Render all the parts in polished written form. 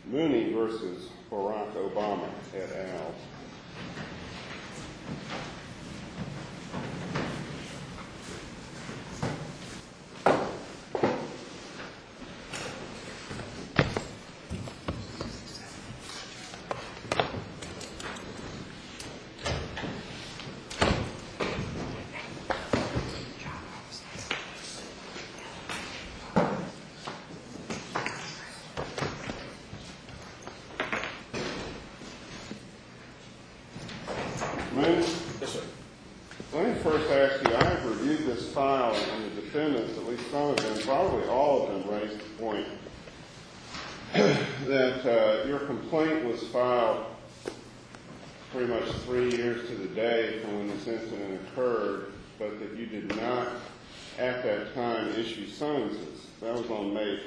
Mauney versus Barack Obama et al. Yes, sir. Let me first ask you, I've reviewed this file, and the defendants, at least some of them, probably all of them, raised the point that your complaint was filed pretty much 3 years to the day from when this incident occurred, but that you did not, at that time, issue summonses. That was on May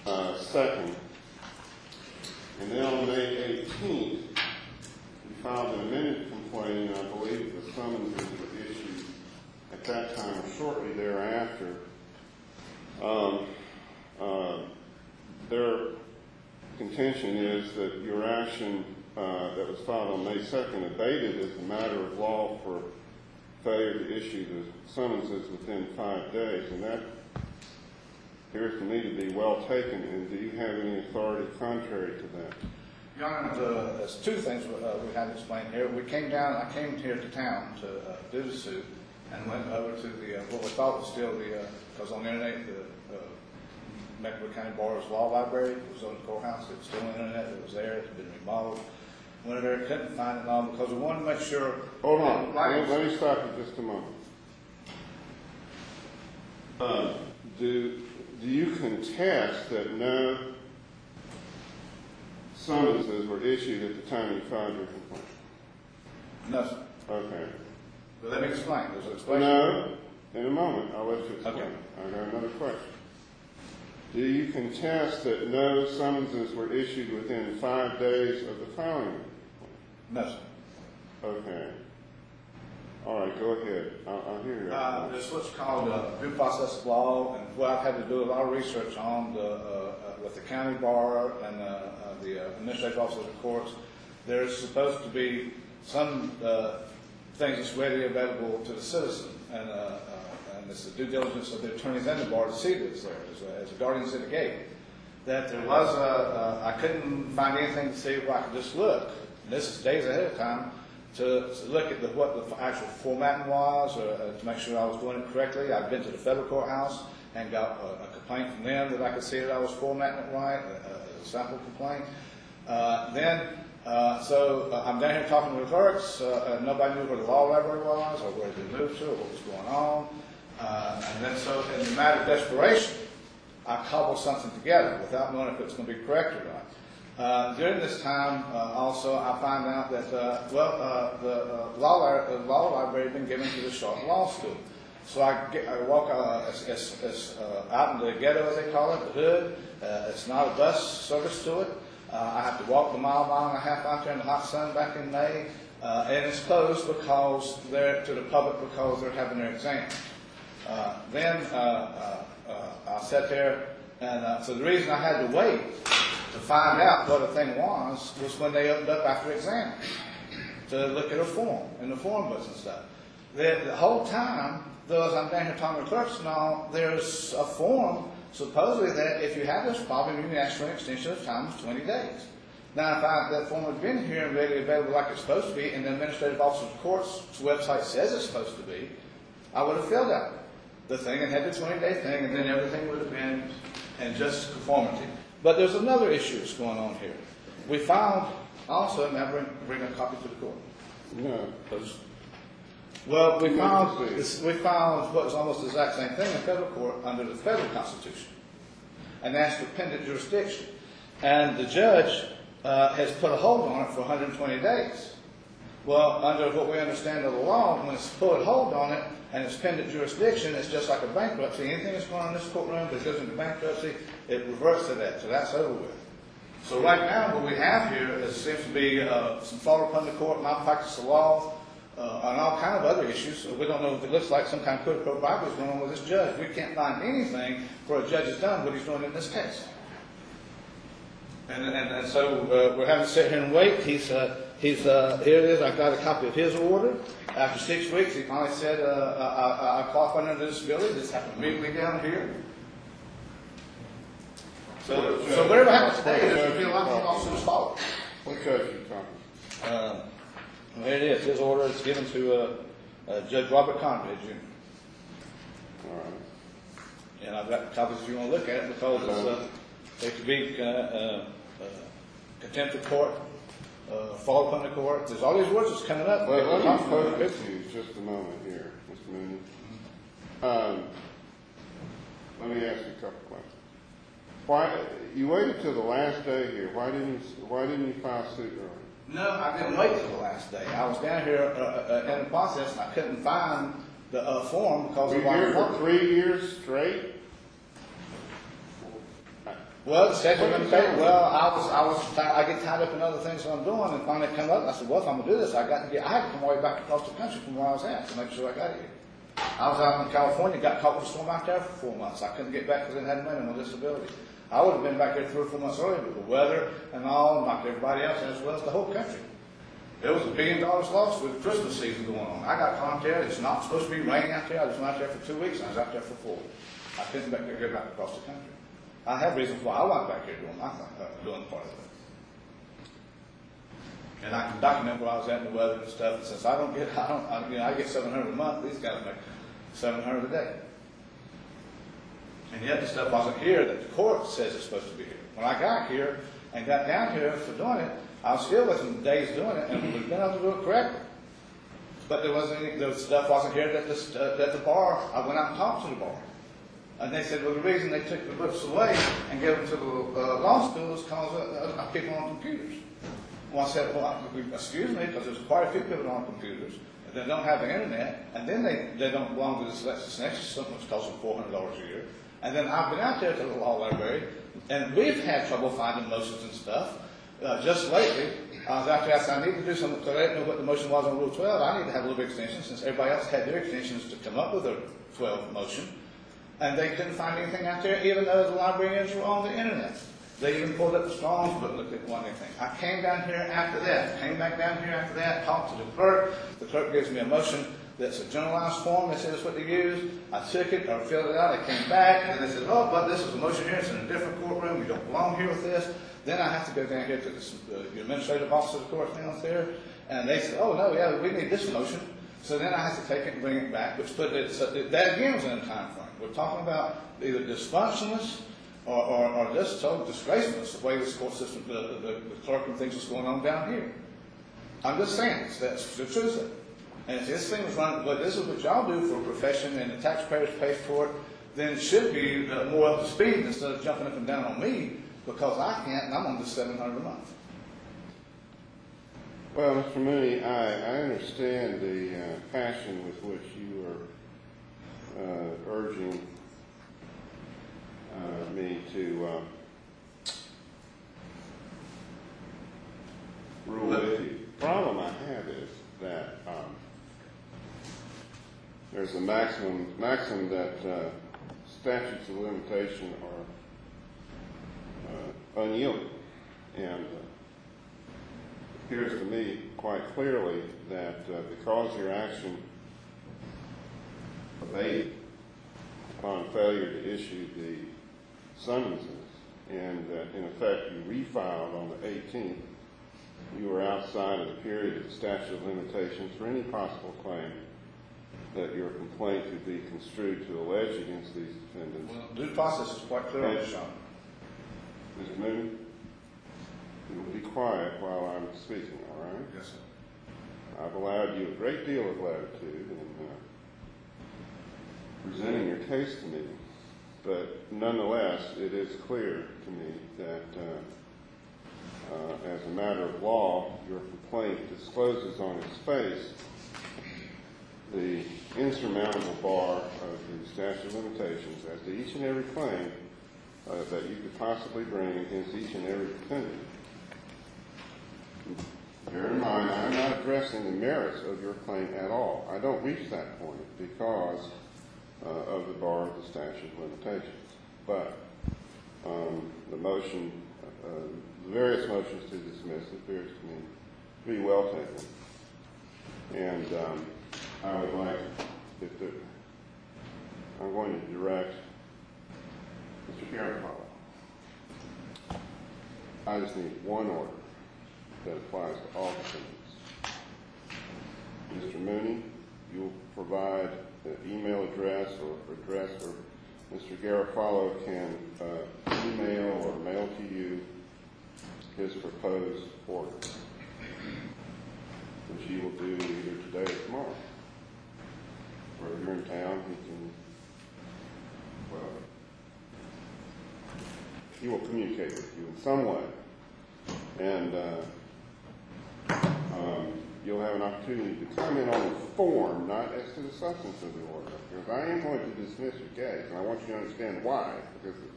2nd. And then on May 18th, filed an amended complaint, and I believe the summonses were issued at that time or shortly thereafter. Their contention is that your action that was filed on May 2nd abated as a matter of law for failure to issue the summonses within 5 days, and that appears to me to be well taken. And do you have any authority contrary to that? Your Honor, there's two things we had to explain here. I came here to town to do the suit and went over to the, what we thought was still because on the internet, the Mecklenburg County Bar's Law Library. It was on the courthouse. It was still on the internet. It was there. It had been remodeled. Went there, couldn't find it all because we wanted to make sure. Hold on. Let me stop you just a moment. Do you contest that no summonses were issued at the time you filed your complaint? No, sir. Okay. But let me explain. There's an explanation. No, in a moment. I'll let you explain. Okay. I got another question. Do you contest that no summonses were issued within 5 days of the filing of the complaint? No, sir. Okay. All right, go ahead. I'll hear you. There's what's called due process of law, and what I've had to do a lot of research on with the county bar and the administrative officers of the courts. There's supposed to be some things that's readily available to the citizen, and it's the due diligence of the attorneys and the bar to see this there as a guardians at the gate. That there was I couldn't find anything to see where I could just look. And this is days ahead of time. To look at what the actual formatting was, or to make sure I was doing it correctly. I've been to the federal courthouse and got a complaint from them that I could see that I was formatting it right, a sample complaint. So I'm down here talking to the clerks. Nobody knew where the law library was, or where they moved to, or what was going on. And then so in the matter of desperation, I cobbled something together without knowing if it was going to be correct or not. During this time, also, I found out that, the law library had been given to the Charlotte Law School. So I walk out in the ghetto, as they call it, the hood. It's not a bus service to it. I have to walk the mile and a half out there in the hot sun back in May. And it's closed because to the public because they're having their exam. I sat there, and so the reason I had to wait to find out what the thing was when they opened up after exam to look at a form and the form books and stuff. The whole time, though, as I'm down here talking to clerks and all, there's a form supposedly that if you have this problem, you can ask for an extension of time of 20 days. Now, if that form had been here and readily available like it's supposed to be, and the administrative officer of the court's website says it's supposed to be, I would have filled out the thing and had the 20-day thing, and then everything would have been in just conformity. But there's another issue that's going on here. We found also, and I bring a copy to the court. No. Well, we found what was almost the exact same thing in federal court under the federal constitution, and that's dependent jurisdiction. And the judge has put a hold on it for 120 days. Well, under what we understand of the law, when it's put a hold on it and it's pendant jurisdiction, it's just like a bankruptcy. Anything that's going on in this courtroom that goes into bankruptcy, it reverts to that. So that's over with. So right now, what we have here seems to be some fraud upon the court, malpractice of law, and all kind of other issues. So we don't know if it looks like some kind of quid pro quo is going on with this judge. We can't find anything where a judge has done what he's doing in this case. And so we're having to sit here and wait. Here it is. I got a copy of his order. After 6 weeks, he finally said, I qualify under disability. This happened immediately down here. So whatever happens today, there's going to be a lot of lawsuits followed. What judge are you talking? There it is. His order is given to Judge Robert Conrad, Jr. All right. And I've got copies if you want to look at it, because it could be contempt of court, fall upon the court. There's all these words that's coming up. Well, let me focus you just a moment here, Mr. Mooney. Let me ask you a couple questions. Why you waited till the last day here? Why didn't you file suit early? No, I didn't wait till the last day. I was down here in the process, and I couldn't find the form because of my. Were you here for 3 years straight? Well, the statute of limitations. Well, I get tied up in other things that I'm doing, and finally come up. And I said, well, if I'm gonna do this, I had to come all the way back across the country from where I was at to make sure I got here. I was out in California, got caught with a storm out there for 4 months. I couldn't get back because I hadn't been on disability. I would have been back there 3 or 4 months earlier, but the weather and all knocked everybody else, as well as the whole country. There was $1 billion lost with the Christmas season going on. I got caught there. It's not supposed to be raining out there. I was out there for 2 weeks, and I was out there for 4. I couldn't get back across the country. I have reasons why I went back here doing my thing, doing part of it. And I can document where I was at in the weather and stuff. And since I get 700 a month, these guys make 700 a day. And yet the stuff wasn't here that the court says it's supposed to be here. When I got here and got down here for doing it, I was still within days doing it, and we've been able to do it correctly. But the stuff wasn't here that the bar. I went out and talked to the bar. And they said, well, the reason they took the books away and gave them to the law school is because people on computers. Well, I said, well, excuse me, because there's quite a few people on computers that don't have the internet, and then they don't belong to this LexisNexis system, which costs them $400 a year. And then I've been out there to the law library, and we've had trouble finding motions and stuff. Just lately, I was out there, I said, I need to do something, because I didn't know what the motion was on Rule 12. I need to have a little extension, since everybody else had their extensions to come up with a 12 motion. And they couldn't find anything out there, even though the librarians were on the internet. They even pulled up the Strong's book, looked at one thing. I came down here after that, came back down here after that, talked to the clerk. The clerk gives me a motion that's a generalized form. They said it's what they use. I took it, or filled it out. I came back, and they said, oh, but this is a motion here. It's in a different courtroom. You don't belong here with this. Then I have to go down here to the administrative officer of the court down there, and they said, oh, no, yeah, we need this motion. So then I have to take it and bring it back, which put it, so that again was in a time frame. We're talking about either dysfunctionless or just total disgracefulness, the way this court system, the clerk and things was going on down here. I'm just saying, that's the truth of it. And if this thing was run, but this is what y'all do for a profession and the taxpayers pay for it, then it should be more up to speed instead of jumping up and down on me because I can't and I'm on just $700 a month. Well, Mr. Mooney, I understand the passion with which you are urging me to rule with you. The problem I have is that there's a maximum that statutes of limitation are unyielding, and it appears to me quite clearly that because your action abated upon failure to issue the summonses, and that in effect you refiled on the 18th, you were outside of the period of the statute of limitations for any possible claim that your complaint could be construed to allege against these defendants. Well, due process is quite clear on this, Sean. Mr. Mooney, you will be quiet while I'm speaking, all right? Yes, sir. I've allowed you a great deal of latitude in presenting your case to me, but nonetheless, it is clear to me that as a matter of law, your complaint discloses on its face the insurmountable bar of the statute of limitations as to each and every claim that you could possibly bring against each and every defendant. Bear in mind, I'm not addressing the merits of your claim at all. I don't reach that point because of the bar of the statute of limitations. But the motion, the various motions to dismiss appears to me to be well taken. And I would like, I'm going to direct Mr. Garofalo. I just need one order that applies to all defendants. Mr. Mauney, you'll provide an email address or address where Mr. Garofalo can email or mail to you his proposed order, which he will do either today or tomorrow. Or if you're in town, he will communicate with you in some way. And you'll have an opportunity to comment on the form, not as to the substance of the order. Because I am going to dismiss your case, and I want you to understand why, because of the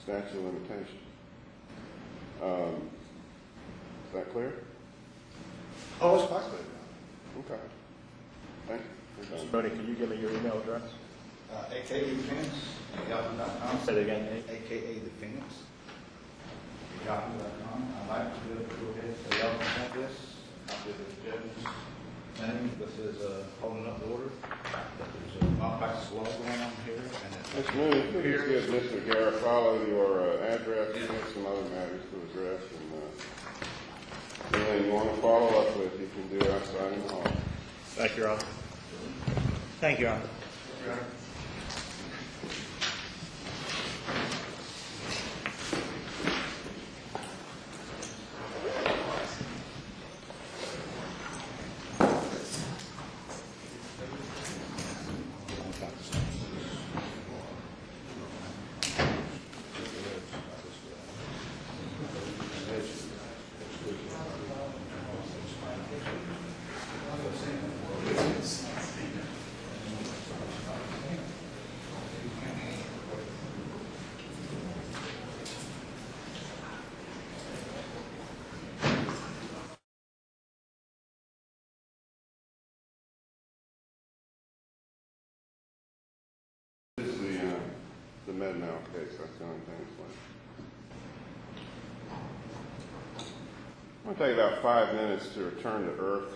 statute of limitations. Is that clear? Oh, it's quite clear. Okay. Thank you. Mr. Mauney, can you give me your email address? AKA Defendants@yahoo.com. Say that again, Nate. AKA Defendants@yahoo.com. I'd like to go ahead and say y'all can have this. I'll do the judge's name. This is holding up the order. There's a malpractice law going on here. Mr. Mooney, please give Mr. Garofalo your address and some other matters to address. And then you want to follow up with, you can do outside in the hall. Thank you, Your Honor. Thank you, Your Honor. This is the Med-Mal case. That's the only thing that's left. It's going to take about 5 minutes to return to Earth.